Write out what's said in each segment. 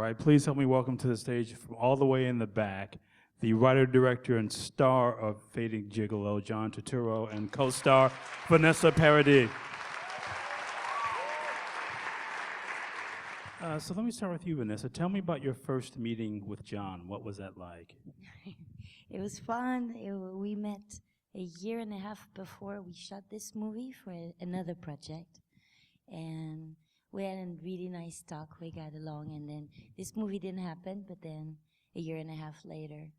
right, please help me welcome to the stage from all the way in the back, the writer, director, and star of Fading Gigolo, John Turturro, and co-star Vanessa Paradis. So let me start with you, Vanessa. Tell me about your first meeting with John. What was that like? It was fun. We met a year and a half before we shot this movie for another project. And we had a really nice talk. We got along. And then this movie didn't happen. But then a year and a half later,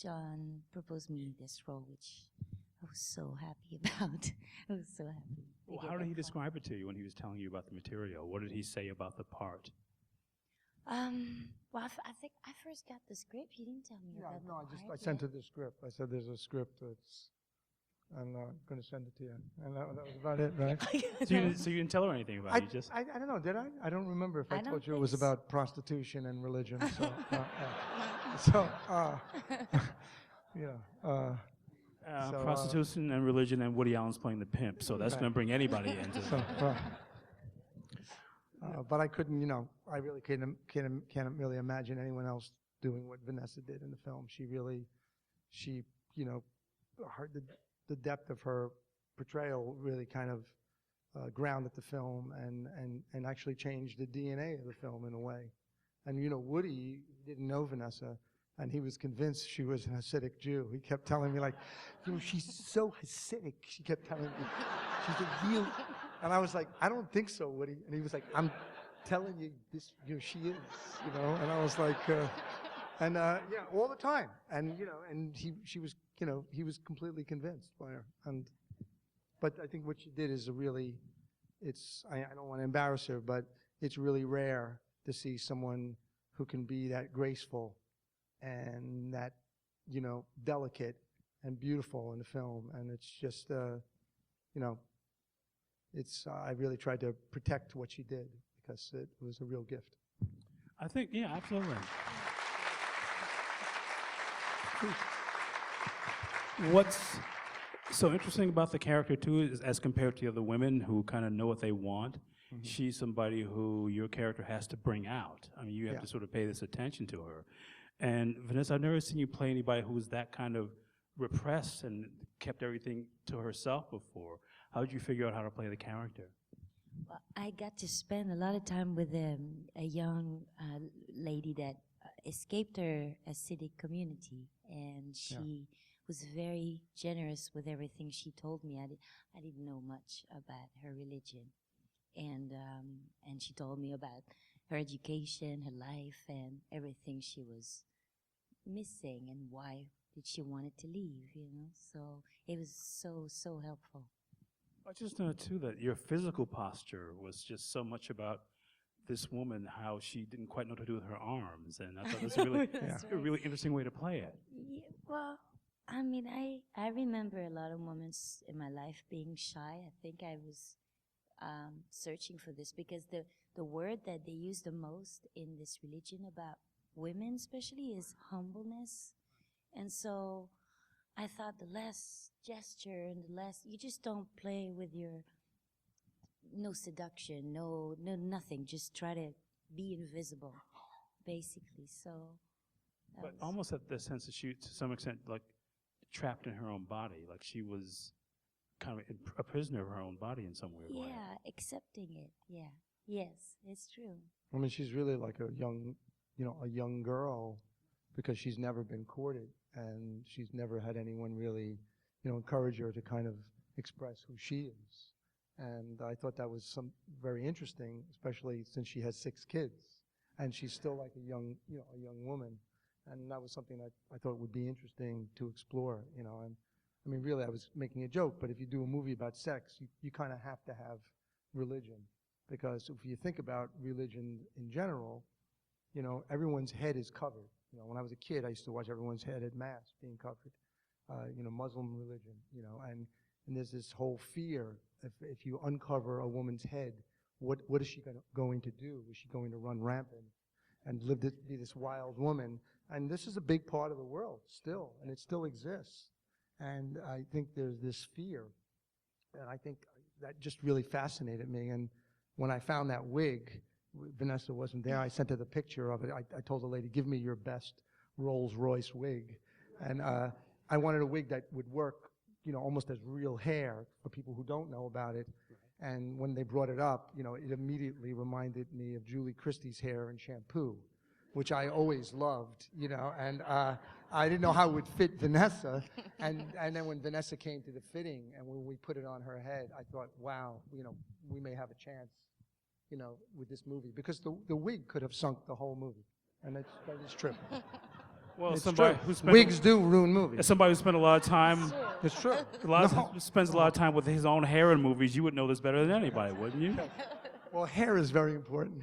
John proposed me this role, which I was so happy about. I was so happy. Well, how did he describe it to you when he was telling you about the material? What did he say about the part? Well, I think I first got the script. He didn't tell me about the part. I sent her the script. I said, "There's a script that's, I'm going to send it to you," and that was about it, right? So you didn't tell her anything about it? You just I don't know. Did I? I don't remember if I told you it was about prostitution and religion. prostitution and religion, and Woody Allen's playing the pimp. So that's going to bring anybody into it. But I couldn't, I really can't really imagine anyone else doing what Vanessa did in the film. She, the depth of her portrayal really kind of grounded the film and actually changed the DNA of the film in a way. And, Woody didn't know Vanessa, and he was convinced she was an Hasidic Jew. He kept telling me, she's so Hasidic. She kept telling me, she's a real... And I was like, I don't think so, Woody. And he was like, I'm telling you, this, she is, And I was like, all the time. And and he was completely convinced by her. But I think what she did is I don't want to embarrass her, but it's really rare to see someone who can be that graceful and that, delicate and beautiful in the film. And it's just, I really tried to protect what she did because it was a real gift. I think, yeah, absolutely. What's so interesting about the character, too, is as compared to the other women who kind of know what they want, she's somebody who your character has to bring out. I mean, you have to sort of pay this attention to her. And Vanessa, I've never seen you play anybody who was that kind of repressed and kept everything to herself before. How did you figure out how to play the character? Well, I got to spend a lot of time with a young lady that escaped her Hasidic community, and she was very generous with everything she told me. I didn't know much about her religion, and she told me about her education, her life, and everything she was missing, and why did she wanted to leave. So it was so helpful. I just know, too, that your physical posture was just so much about this woman, how she didn't quite know what to do with her arms. And I thought this was a really interesting way to play it. Yeah, well, I mean, I remember a lot of moments in my life being shy. I think I was searching for this because the word that they use the most in this religion about women especially is humbleness. And so I thought the less gesture and the less, you just don't play with no seduction, no nothing. Just try to be invisible, basically. So. But almost at the sense that she, to some extent, trapped in her own body, like she was kind of a prisoner of her own body in some weird way. Yeah, accepting it. Yeah. Yes, it's true. I mean, she's really like a young girl because she's never been courted. And she's never had anyone really, encourage her to kind of express who she is. And I thought that was very interesting, especially since she has 6 kids, and she's still like a young woman. And that was something that I thought would be interesting to explore, And I mean, really, I was making a joke, but if you do a movie about sex, you kind of have to have religion, because if you think about religion in general, everyone's head is covered. When I was a kid, I used to watch everyone's head at Mass being covered, Muslim religion, and there's this whole fear. If you uncover a woman's head, what is she going to do? Is she going to run rampant and be this wild woman? And this is a big part of the world still, and it still exists. And I think there's this fear, and I think that just really fascinated me. And when I found that wig, Vanessa wasn't there. I sent her the picture of it. I told the lady, give me your best Rolls Royce wig. And I wanted a wig that would work, almost as real hair for people who don't know about it. And when they brought it up, it immediately reminded me of Julie Christie's hair and shampoo, which I always loved, and I didn't know how it would fit Vanessa. And then when Vanessa came to the fitting and when we put it on her head, I thought, wow, we may have a chance, with this movie. Because the wig could have sunk the whole movie. And that is true. Well, It's somebody true. who spent Wigs do ruin movies. as somebody who spent a lot of time, It's true. spends a lot of time with his own hair in movies, you would know this better than anybody, wouldn't you? Well, hair is very important.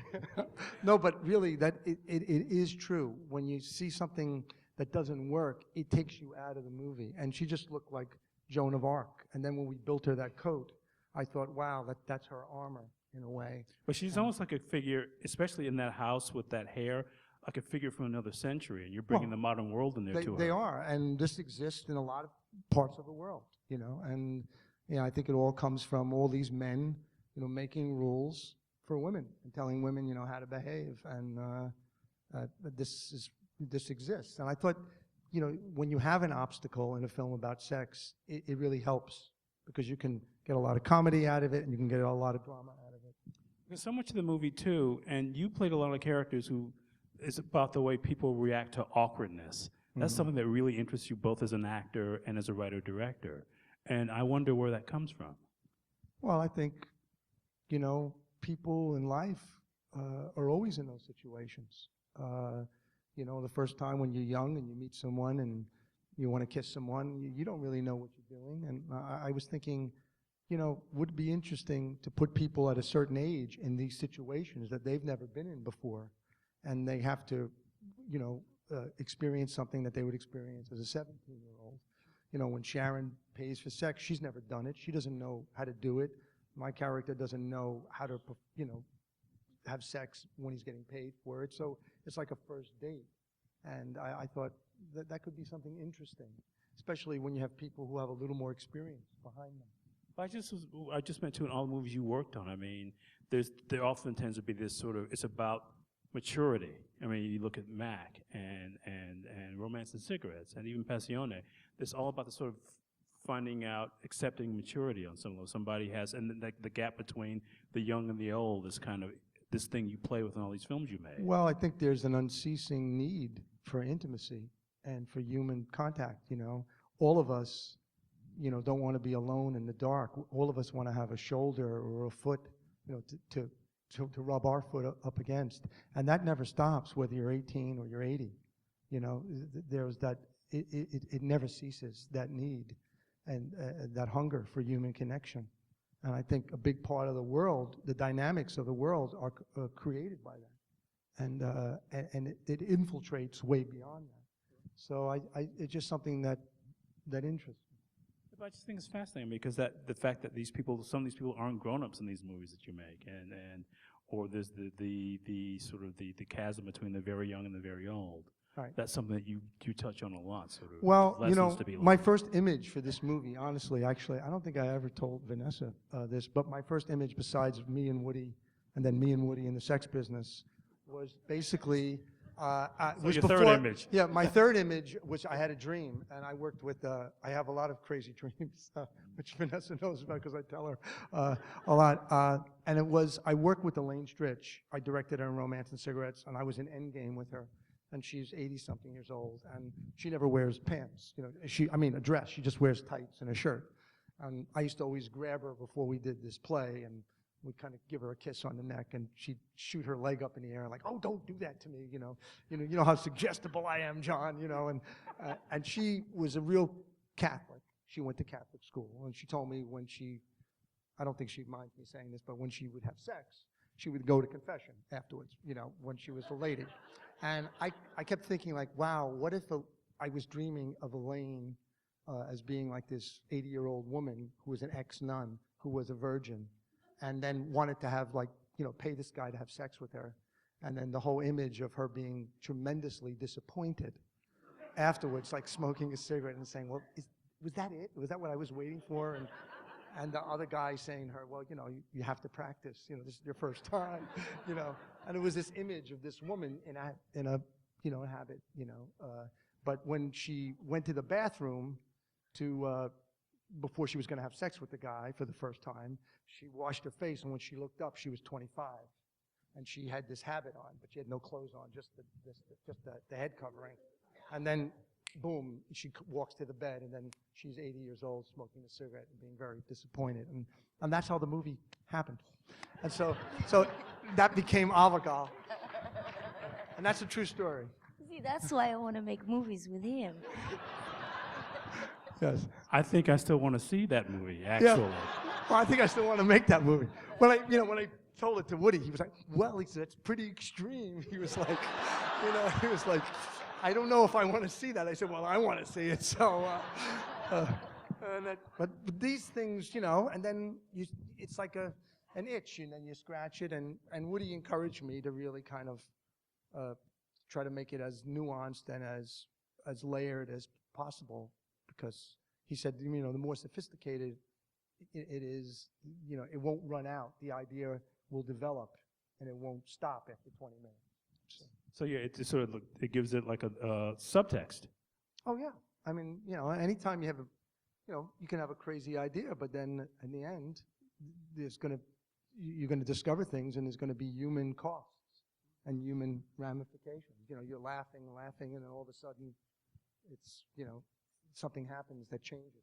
No, but really, that it is true. When you see something that doesn't work, it takes you out of the movie. And she just looked like Joan of Arc. And then when we built her that coat, I thought, wow, that's her armor in a way. But she's almost like a figure, especially in that house with that hair, like a figure from another century, and you're bringing the modern world in there to her. They are, and this exists in a lot of parts of the world, and I think it all comes from all these men, making rules for women and telling women, how to behave, and this exists. And I thought, when you have an obstacle in a film about sex, it really helps because you can get a lot of comedy out of it, and you can get a lot of drama out of it. There's so much of the movie too, and you played a lot of characters who is about the way people react to awkwardness. That's something that really interests you both as an actor and as a writer-director. And I wonder where that comes from. Well, I think, people in life are always in those situations. The first time when you're young and you meet someone and you want to kiss someone, you don't really know what you're doing. And I was thinking, would it be interesting to put people at a certain age in these situations that they've never been in before, and they have to, experience something that they would experience as a 17-year-old. When Sharon pays for sex, she's never done it. She doesn't know how to do it. My character doesn't know how to, have sex when he's getting paid for it. So it's like a first date. And I thought that could be something interesting, especially when you have people who have a little more experience behind them. I just meant too in all the movies you worked on. I mean, there often tends to be this sort of, it's about maturity. I mean, you look at Mac and Romance and Cigarettes and even Passione. It's all about the sort of finding out, accepting maturity on some level. Somebody has, and the gap between the young and the old is kind of this thing you play with in all these films you made. Well, I think there's an unceasing need for intimacy and for human contact. All of us, don't want to be alone in the dark. All of us want to have a shoulder or a foot, to rub our foot up against. And that never stops, whether you're 18 or you're 80. There's that, it never ceases, that need and that hunger for human connection. And I think a big part of the world, the dynamics of the world are created by that. And it infiltrates way beyond that. So it's just something that interests me. But I just think it's fascinating because the fact that some of these people aren't grown-ups in these movies that you make, or there's the sort of the chasm between the very young and the very old. Right. That's something that you touch on a lot. Sort of well, lessons to be my learned. first image for this movie, honestly, actually, I don't think I ever told Vanessa this, but my first image, besides me and Woody, and then me and Woody in the sex business, was basically. Your third image. Yeah, my third image, which I had a dream, and I worked with. I have a lot of crazy dreams, which Vanessa knows about because I tell her a lot. And it was I worked with Elaine Stritch. I directed her in Romance and Cigarettes, and I was in Endgame with her. And she's 80-something years old, and she never wears pants. A dress. She just wears tights and a shirt. And I used to always grab her before we did this play, and we'd kind of give her a kiss on the neck, and she'd shoot her leg up in the air, like, "Oh, don't do that to me," You know how suggestible I am, John. And she was a real Catholic. She went to Catholic school, and she told me I don't think she minds me saying this, but when she would have sex, she would go to confession afterwards. When she was a lady. And I kept thinking, like, wow, what if I was dreaming of Elaine as being like this 80-year-old woman who was an ex-nun, who was a virgin, and then wanted to have, pay this guy to have sex with her. And then the whole image of her being tremendously disappointed afterwards, like smoking a cigarette and saying, well, was that it? Was that what I was waiting for? and the other guy saying to her, well, you have to practice. This is your first time. And it was this image of this woman in a habit. But when she went to the bathroom before she was going to have sex with the guy for the first time, she washed her face, and when she looked up, she was 25, and she had this habit on, but she had no clothes on, just the head covering, and then boom, she walks to the bed, and then she's 80 years old, smoking a cigarette and being very disappointed, and that's how the movie happened, and so that became Avogal, and that's a true story. See, that's why I want to make movies with him. Yes. I think I still want to see that movie, actually. Yeah. Well, I think I still want to make that movie. When I told it to Woody, he was like, well, he said, it's pretty extreme. He was like, I don't know if I want to see that. I said, well, I want to see it. So, but these things, and then it's like an itch, and then you scratch it. And Woody encouraged me to really kind of try to make it as nuanced and as layered as possible, because he said, the more sophisticated it is, it won't run out. The idea will develop, and it won't stop after 20 minutes. So yeah, it just sort of it gives it like a subtext. Oh yeah, I mean, anytime you have you can have a crazy idea, but then in the end, you're gonna discover things, and there's gonna be human costs and human ramifications. You're laughing, and then all of a sudden, it's something happens that changes that.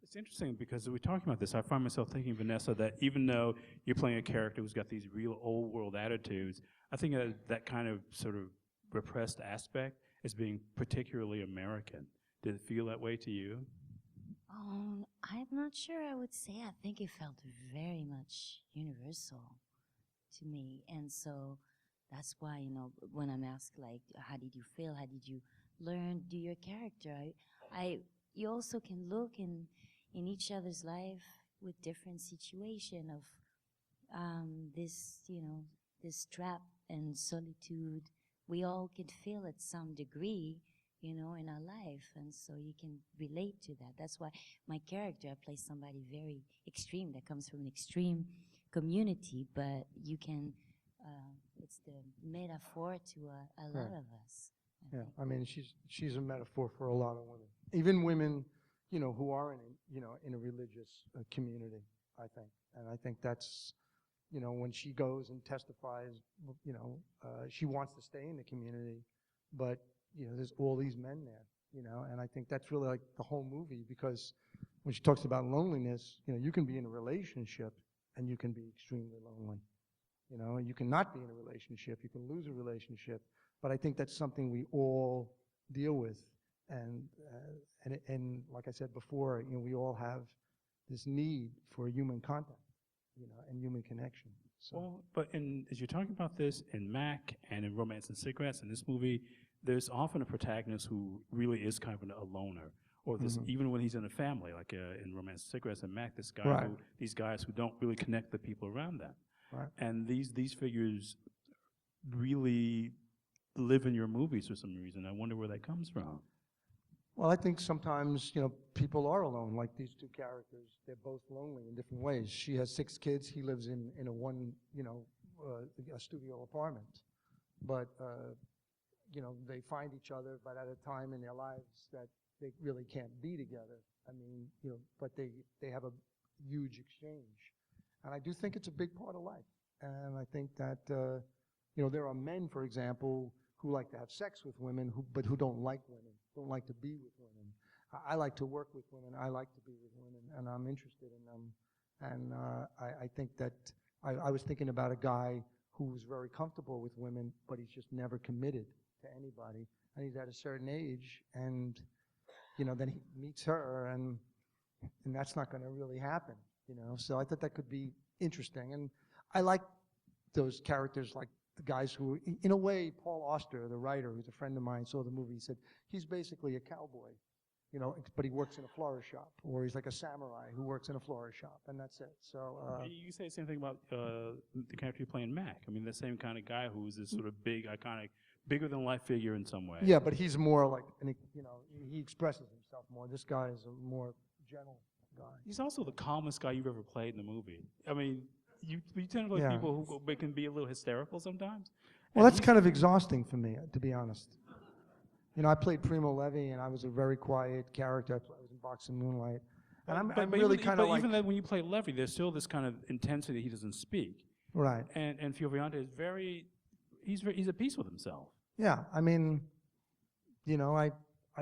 It's interesting because we're talking about this. I find myself thinking, Vanessa, that even though you're playing a character who's got these real old world attitudes, I think that kind of sort of repressed aspect is being particularly American. Did it feel that way to you? I'm not sure I would say. I think it felt very much universal to me. And so that's why, when I'm asked, like, how did you feel? How did you learn, do your character? You also can look in each other's life with different situation of this trap and solitude. We all can feel at some degree, in our life, and so you can relate to that. That's why my character, I play somebody very extreme that comes from an extreme community, but you can, it's the metaphor to a lot of us. Yeah, I mean, she's a metaphor for a lot of women, even women, who are in a religious community, I think. And I think that's, when she goes and testifies, she wants to stay in the community, but, there's all these men there, and I think that's really like the whole movie, because when she talks about loneliness, you can be in a relationship and you can be extremely lonely, and you can not be in a relationship, you can lose a relationship, but I think that's something we all deal with, and like I said before, we all have this need for human contact, and human connection. So. Well, but as you're talking about this in Mac and in Romance and Cigarettes, in this movie, there's often a protagonist who really is kind of a loner, or this, even when he's in a family, like in Romance and Cigarettes and Mac, this guy these guys who don't really connect the people around them, and these figures really live in your movies for some reason. I wonder where that comes from. Well, I think sometimes, people are alone, like these two characters. They're both lonely in different ways. She has 6 kids. He lives in a one, a studio apartment. But, they find each other, but at a time in their lives that they really can't be together. I mean, but they have a huge exchange. And I do think it's a big part of life. And I think that, there are men, for example, who like to have sex with women, but who don't like women, don't like to be with women. I like to work with women. I like to be with women, and I'm interested in them. And I think that I was thinking about a guy who was very comfortable with women, but he's just never committed to anybody. And he's at a certain age, and then he meets her, and that's not going to really happen. So I thought that could be interesting, and I like those characters, like the guys who, in a way, Paul Auster, the writer, who's a friend of mine, saw the movie. He said he's basically a cowboy, but he works in a florist shop, or he's like a samurai who works in a florist shop, and that's it. So you say the same thing about the character you play in Mac. I mean, the same kind of guy who's this sort of big, iconic, bigger than life figure in some way. Yeah, but he's more like, he expresses himself more. This guy is a more gentle guy. He's also the calmest guy you've ever played in a movie. I mean, you tend to play Yeah. people who can be a little hysterical sometimes. Well, And that's kind of exhausting for me, to be honest. You know, I played Primo Levi, and I was a very quiet character. I was in Boxing Moonlight. And I'm really kind of like... even then when you play Levy, there's still this kind of intensity that he doesn't speak. Right. And Fiorviante is he's at peace with himself. Yeah, I mean, you know, I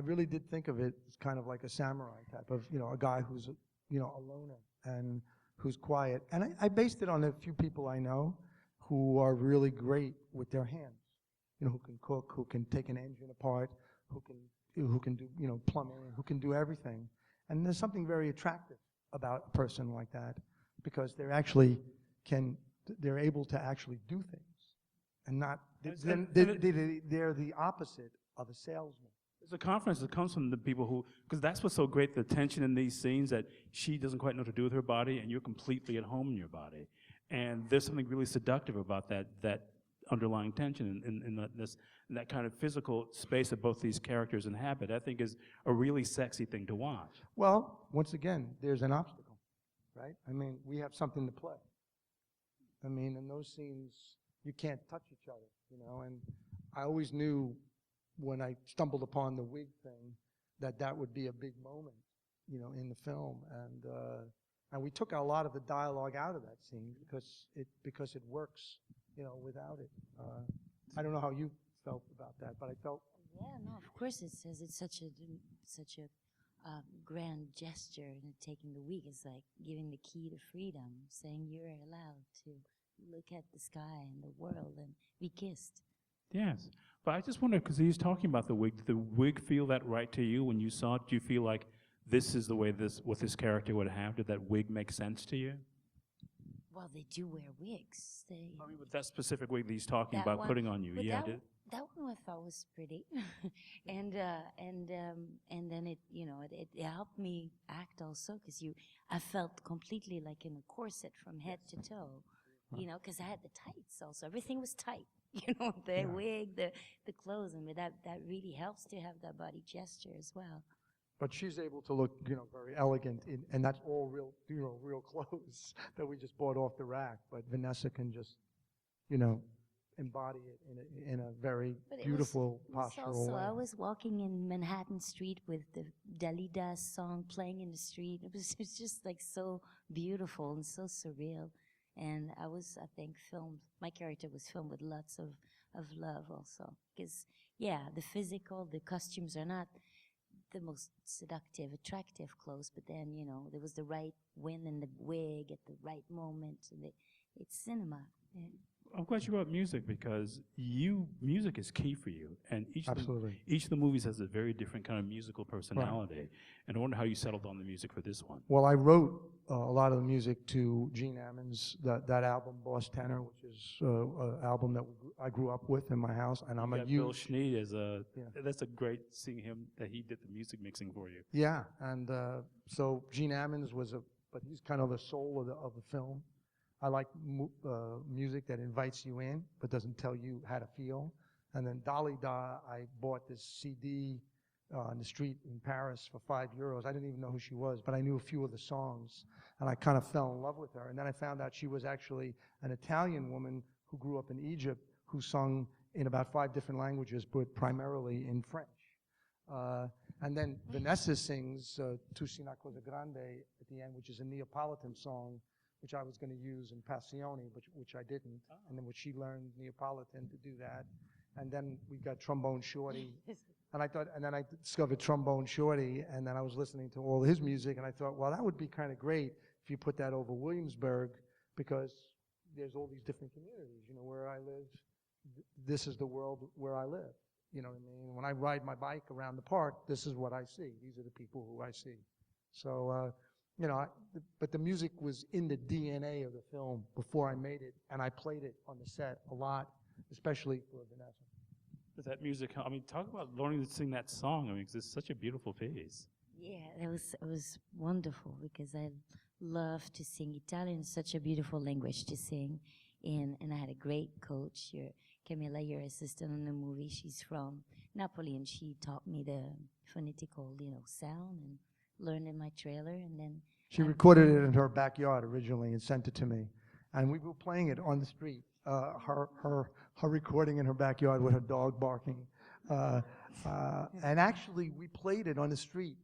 really did think of it as kind of like a samurai type of, you know, a guy who's, you know, a loner and who's quiet. And I based it on a few people I know who are really great with their hands. You know, who can cook, who can take an engine apart, who can do, you know, plumbing, who can do everything. And there's something very attractive about a person like that because they're able to actually do things and not, they're the opposite of a salesman. There's a confidence that comes from the people who, because that's what's so great, the tension in these scenes that she doesn't quite know what to do with her body and you're completely at home in your body. And there's something really seductive about that underlying tension in that kind of physical space that both these characters inhabit. I think is a really sexy thing to watch. Well, once again, there's an obstacle, right? I mean, we have something to play. I mean, in those scenes, you can't touch each other, you know, and I always knew when I stumbled upon the wig thing that would be a big moment, you know, in the film. And we took a lot of the dialogue out of that scene because it works, you know, without it. I don't know how you felt about that, but I felt... Yeah, no, of course it says it's such a grand gesture, and taking the wig is like giving the key to freedom, saying you're allowed to look at the sky and the world and be kissed. Yes, but I just wonder, because he's talking about the wig, did the wig feel that right to you when you saw it? Do you feel like this is the way what this character would have? Did that wig make sense to you? Well, they do wear wigs. I mean, with that specific wig that he's talking about putting on you, yeah. That one I thought was pretty, and then it, you know, it helped me act also because I felt completely like in a corset from head to toe, you know, because I had the tights also. Everything was tight, you know, the wig, the clothes, and that really helps to have that body gesture as well. But she's able to look, you know, very elegant, and that's all real, you know, real clothes that we just bought off the rack. But Vanessa can just, you know, embody it in a very beautiful, postural way. I was walking in Manhattan Street with the Dalida song playing in the street. It was just like so beautiful and so surreal. And I think, my character was filmed with lots of love also. Because, yeah, the physical, the costumes are not the most seductive, attractive clothes, but then, you know, there was the right wind and the wig at the right moment. And it's cinema. Yeah. I'm glad you brought music because music is key for you, and each of the movies has a very different kind of musical personality. Right. And I wonder how you settled on the music for this one. Well, I wrote a lot of the music to Gene Ammons, that album, Boss Tenor, which is an album that I grew up with in my house, and I'm a huge... Bill Schneed is that's a great seeing him that he did the music mixing for you. Yeah, and so Gene Ammons but he's kind of the soul of the film. I like music that invites you in, but doesn't tell you how to feel. And then Dalida, I bought this CD on the street in Paris for €5. I didn't even know who she was, but I knew a few of the songs, and I kind of fell in love with her. And then I found out she was actually an Italian woman who grew up in Egypt, who sung in about 5 different languages, but primarily in French. And then Vanessa sings Tu sei una cosa grande at the end, which is a Neapolitan song, which I was going to use in Passione, which I didn't, and then she learned Neapolitan to do that. And then we got Trombone Shorty, and then I discovered Trombone Shorty, and then I was listening to all his music, and I thought, well, that would be kind of great if you put that over Williamsburg, because there's all these different communities, you know, where I live. This is the world where I live, you know what I mean? When I ride my bike around the park, this is what I see. These are the people who I see. So, you know, but the music was in the DNA of the film before I made it, and I played it on the set a lot, especially for Vanessa. Does that music, I mean, talk about learning to sing that song. I mean, because it's such a beautiful piece. Yeah, it was wonderful because I love to sing. Italian is such a beautiful language to sing, and I had a great coach. Camilla, your assistant on the movie, she's from Napoli, and she taught me the phonetical, you know, sound and learned in my trailer. And then She recorded it in her backyard originally and sent it to me, and we were playing it on the street. Her recording in her backyard with her dog barking, and actually we played it on the street,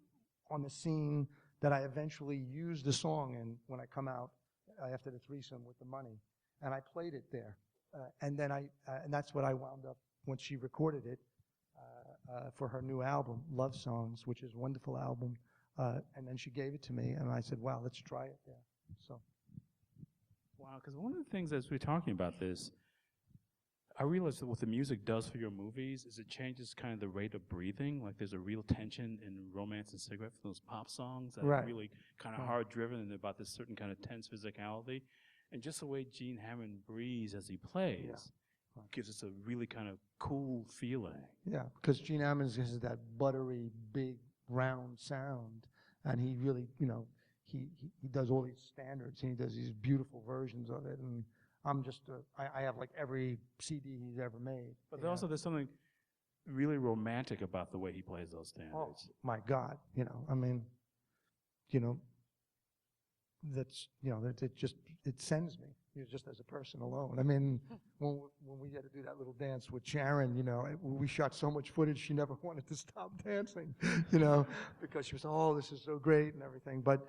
on the scene that I eventually used the song in when I come out after the threesome with the money, and I played it there, and then and that's what I wound up when she recorded it for her new album, Love Songs, which is a wonderful album. And then she gave it to me, and I said, "Wow, let's try it there." So, Wow, because one of the things as we're talking about this, I realize that what the music does for your movies is it changes kind of the rate of breathing. Like there's a real tension in Romance and Cigarette for those pop songs that Right. are really kind of hard-driven and about this certain kind of tense physicality. And just the way Gene Hammond breathes as he plays gives us a really kind of cool feeling. yeah, because Gene Ammons has that buttery, big, round sound, and he really, he does all these standards, and he does these beautiful versions of it, and I'm just, I have like every CD he's ever made. But also there's something really romantic about the way he plays those standards. Oh, my God, I mean, that's, it sends me, just as a person alone. I mean, when we had to do that little dance with Sharon, we shot so much footage, she never wanted to stop dancing, because she was, oh, this is so great and everything. But,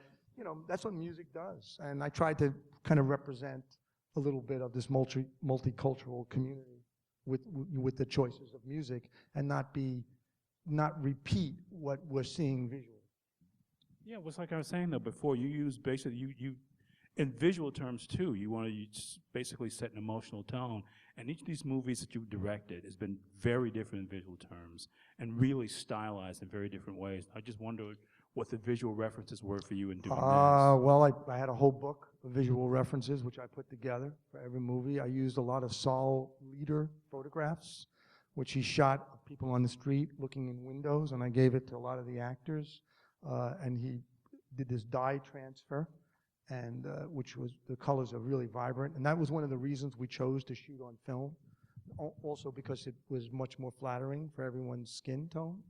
that's what music does. And I tried to kind of represent a little bit of this multicultural community with the choices of music and not repeat what we're seeing visually. Yeah, well, it's like I was saying though before, you use basically, you in visual terms too, you want to basically set an emotional tone. And each of these movies that you've directed has been very different in visual terms and really stylized in very different ways. I just wondered what the visual references were for you in doing this. Well, I had a whole book of visual references, which I put together for every movie. I used a lot of Saul Leader photographs, which he shot of people on the street looking in windows, and I gave it to a lot of the actors. And he did this dye transfer, and which was, the colors are really vibrant. And that was one of the reasons we chose to shoot on film, also because it was much more flattering for everyone's skin tones.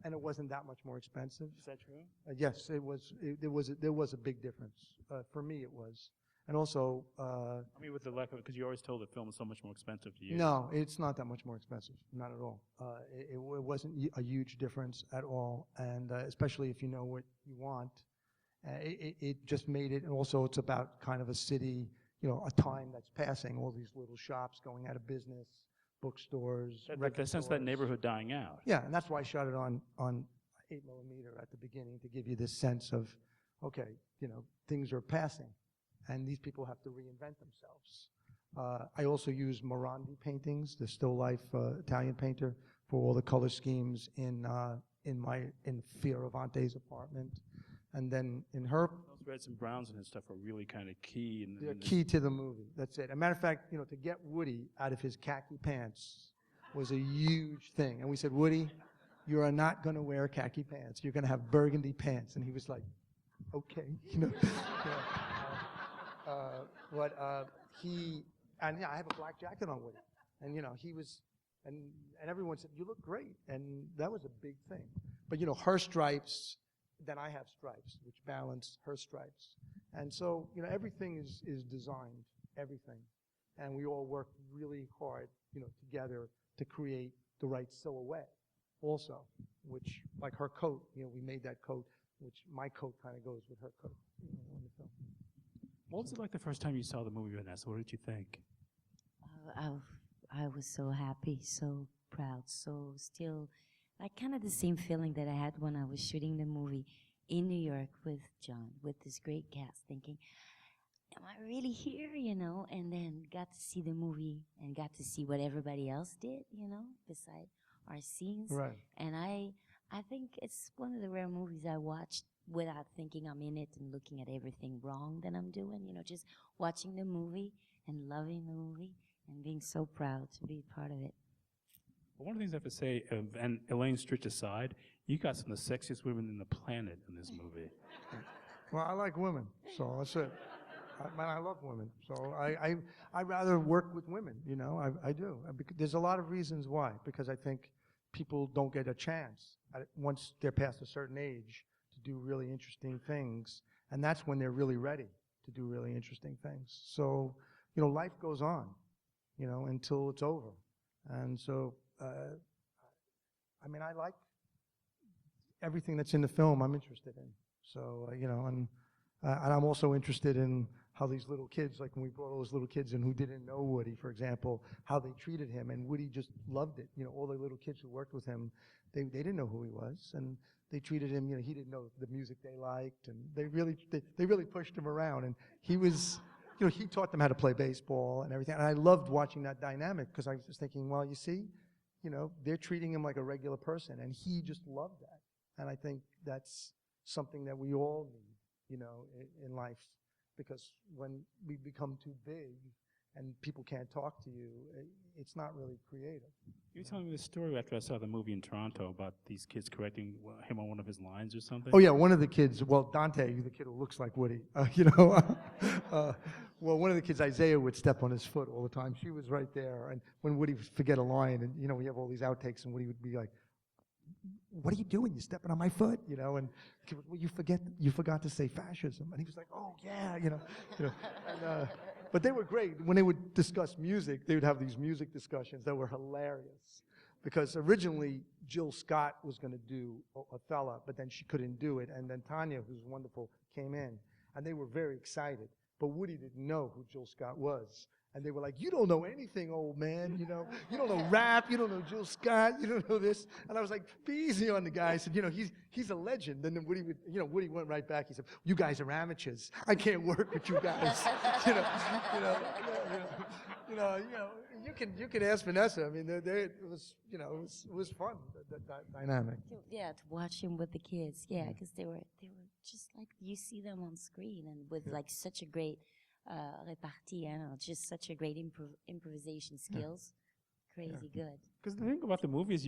And it wasn't that much more expensive. Is that true? Yes, it was. There was a big difference. For me, it was. And also, I mean, with the lack of, because you always told that film is so much more expensive to use. no, it's not that much more expensive. Not at all. It wasn't a huge difference at all. And especially if you know what you want, it just made it. And also, it's about kind of a city, a time that's passing. All these little shops going out of business, bookstores, That sense of that neighborhood dying out. Yeah, and that's why I shot it on 8mm at the beginning, to give you this sense of, okay, things are passing, and these people have to reinvent themselves. I also use Morandi paintings, the still life Italian painter, for all the color schemes in Fioravante's apartment, and then in her. Those reds and browns and his stuff are really kind of key. They're key to the movie. That's it. As a matter of fact, to get Woody out of his khaki pants was a huge thing. And we said, Woody, you are not going to wear khaki pants. You're going to have burgundy pants. And he was like, okay, I have a black jacket on Woody. And, he was, and everyone said, you look great. And that was a big thing. But, her stripes, then I have stripes, which balance her stripes. And so, everything is designed, everything. And we all work really hard, together to create the right silhouette also, which, like her coat, we made that coat, which my coat kind of goes with her coat in the film. What was it like the first time you saw the movie, Vanessa? What did you think? I was so happy, so proud, so still, like kind of the same feeling that I had when I was shooting the movie in New York with John, with this great cast, thinking, am I really here, And then got to see the movie and got to see what everybody else did, beside our scenes. Right. And I think it's one of the rare movies I watched without thinking I'm in it and looking at everything wrong that I'm doing, just watching the movie and loving the movie and being so proud to be part of it. Well, one of the things I have to say, and Elaine Stritch aside, you got some of the sexiest women in the planet in this movie. Well, I like women, so that's it. I love women, so I rather work with women, I do. There's a lot of reasons why, because I think people don't get a chance once they're past a certain age to to do really interesting things, and that's when they're really ready to do really interesting things. So, life goes on, until it's over. And so, I like everything that's in the film I'm interested in. So, and I'm also interested in how these little kids, like when we brought all those little kids in who didn't know Woody, for example, how they treated him, and Woody just loved it. All the little kids who worked with him, they didn't know who he was, and they treated him, he didn't know the music they liked, and they really pushed him around, and he was, he taught them how to play baseball and everything, and I loved watching that dynamic, because I was just thinking, well, you see, they're treating him like a regular person, and he just loved that, and I think that's something that we all need, in life, because when we become too big and people can't talk to you, it's not really creative. You were telling me this story after I saw the movie in Toronto about these kids correcting him on one of his lines or something. Oh yeah, one of the kids, well, Dante, the kid who looks like Woody, well, one of the kids, Isaiah, would step on his foot all the time. She was right there, and when Woody would forget a line, and we have all these outtakes, and Woody would be like, "What are you doing? You're stepping on my foot," and well, you forgot to say fascism, and he was like, "Oh yeah," and, but they were great. When they would discuss music, they would have these music discussions that were hilarious, because originally Jill Scott was going to do Othello, but then she couldn't do it, and then Tanya, who's wonderful, came in, and they were very excited, but Woody didn't know who Jill Scott was. And they were like, "You don't know anything, old man, you don't know rap, you don't know Jill Scott, you don't know this." And I was like, "Be easy on the guy." I said, he's a legend. And then Woody went right back. He said, "You guys are amateurs. I can't work with you guys." You can ask Vanessa. I mean, it was fun, that dynamic. Yeah, to watch him with the kids. Yeah, because they were just like you see them on screen, and with like such a great repartie, just such a great improvisation skills. Crazy good. Because the thing about the movie is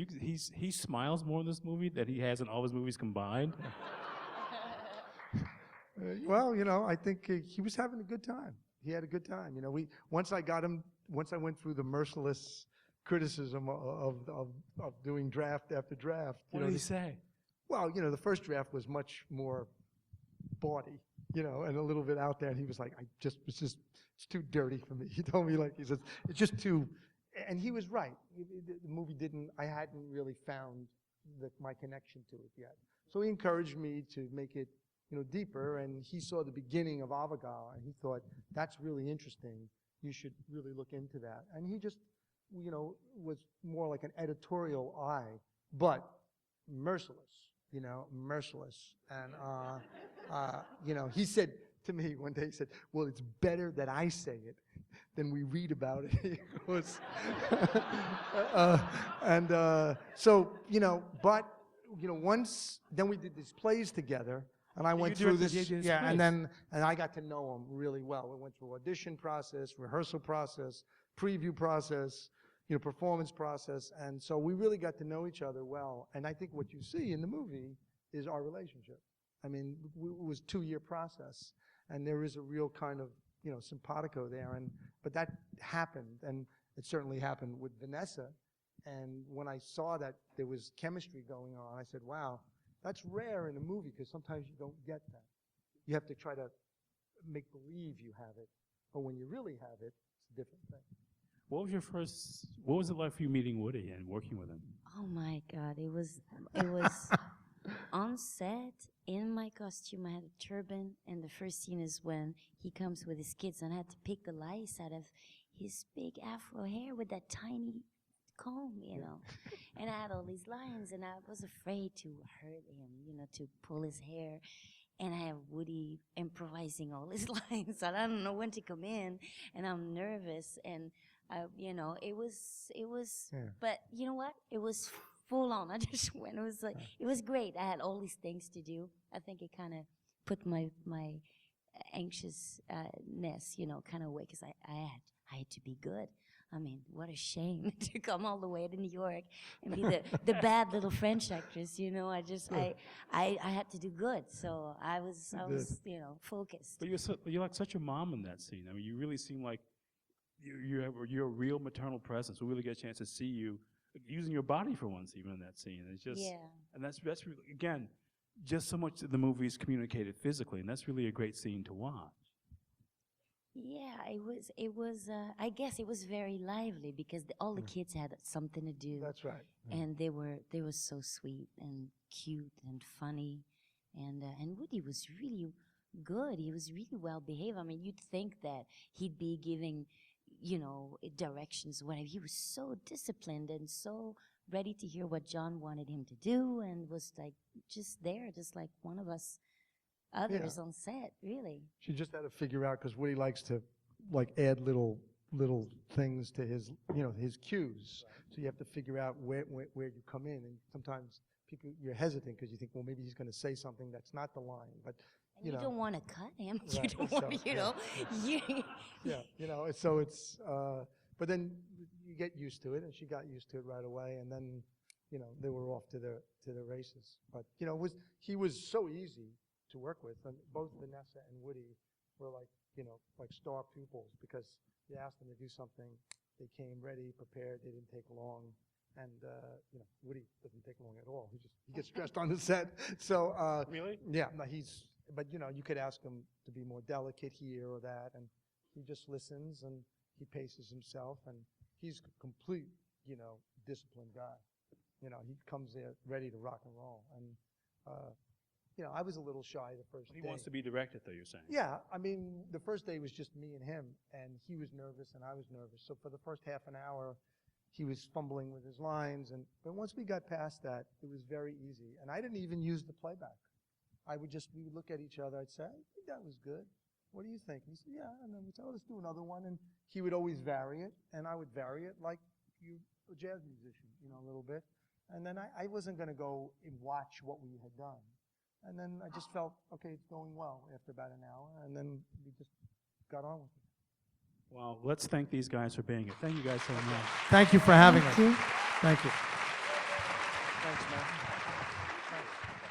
he smiles more in this movie than he has in all his movies combined. Well, I think he was having a good time. He had a good time. Once I went through the merciless criticism of doing draft after draft. What did he say? Well, the first draft was much more bawdy, and a little bit out there. And he was like, it's too dirty for me. He told me, he says, it's just too, and he was right. The movie I hadn't really found my connection to it yet. So he encouraged me to make it, deeper, and he saw the beginning of Avogal, and he thought, that's really interesting. You should really look into that. And he just, was more like an editorial eye, but merciless, merciless. And, he said to me one day, he said, "Well, it's better that I say it than we read about it." He goes, so, but, once, then we did these plays together, and I went through this, and I got to know him really well. We went through audition process, rehearsal process, preview process, performance process, and so we really got to know each other well. And I think what you see in the movie is our relationship. I mean, it was a 2-year process, and there is a real kind of, simpatico there. But that happened, and it certainly happened with Vanessa. And when I saw that there was chemistry going on, I said, "Wow, that's rare in a movie, because sometimes you don't get that. You have to try to make believe you have it, but when you really have it, it's a different thing." What was it like for you meeting Woody and working with him? Oh my God, it was on set, in my costume. I had a turban, and the first scene is when he comes with his kids, and I had to pick the lice out of his big afro hair with that tiny comb, and I had all these lines, and I was afraid to hurt him, to pull his hair, and I have Woody improvising all his lines, and I don't know when to come in, and I'm nervous, and it was, but you know what? It was full on. I just went. It was great. I had all these things to do. I think it kind of put my anxiousness, kind of away, because I had to be good. I mean, what a shame to come all the way to New York and be the bad little French actress. I had to do good, so I was focused. But you're like such a mom in that scene. I mean, you really seem like you're a real maternal presence. We really get a chance to see you using your body for once, even in that scene. It's just, and that's really, again, just so much of the movie is communicated physically, and that's really a great scene to watch. Yeah, it was, I guess it was very lively because all the kids had something to do. That's right. And they were so sweet and cute and funny. And Woody was really good. He was really well behaved. I mean, you'd think that he'd be giving, directions, whatever. He was so disciplined and so ready to hear what John wanted him to do, and was like just there, just like one of us others on set, really. She just had to figure out, because Woody likes to add little things to his his cues. So you have to figure out where you come in, and sometimes you're hesitant because you think, well, maybe he's going to say something that's not the line, but You don't want to cut him. Right, You don't so, want to, so it's but then you get used to it, and she got used to it right away, and then they were off to the races. But he was so easy to work with, and both Vanessa and Woody were like star pupils, because you asked them to do something, they came ready, prepared, they didn't take long, and Woody doesn't take long at all. He gets stressed on the set. So Really? yeah, no, but you could ask him to be more delicate here or that, and he just listens and he paces himself, and he's a complete disciplined guy. He comes there ready to rock and roll, and I was a little shy the first day. He wants to be directed, though, you're saying. Yeah, I mean, the first day was just me and him, and he was nervous and I was nervous. So for the first half an hour, he was fumbling with his lines, but once we got past that, it was very easy. And I didn't even use the playback. We would look at each other. I'd say, I think that was good. What do you think? And he said, yeah. And then we'd say, oh, let's do another one. And he would always vary it, and I would vary it like a jazz musician, a little bit. And then I wasn't going to go and watch what we had done. And then I just felt, okay, it's going well after about an hour. And then we just got on with it. Well, let's thank these guys for being here. Thank you guys so much. Thank you for having us. Thank you. Thanks, man. Thanks.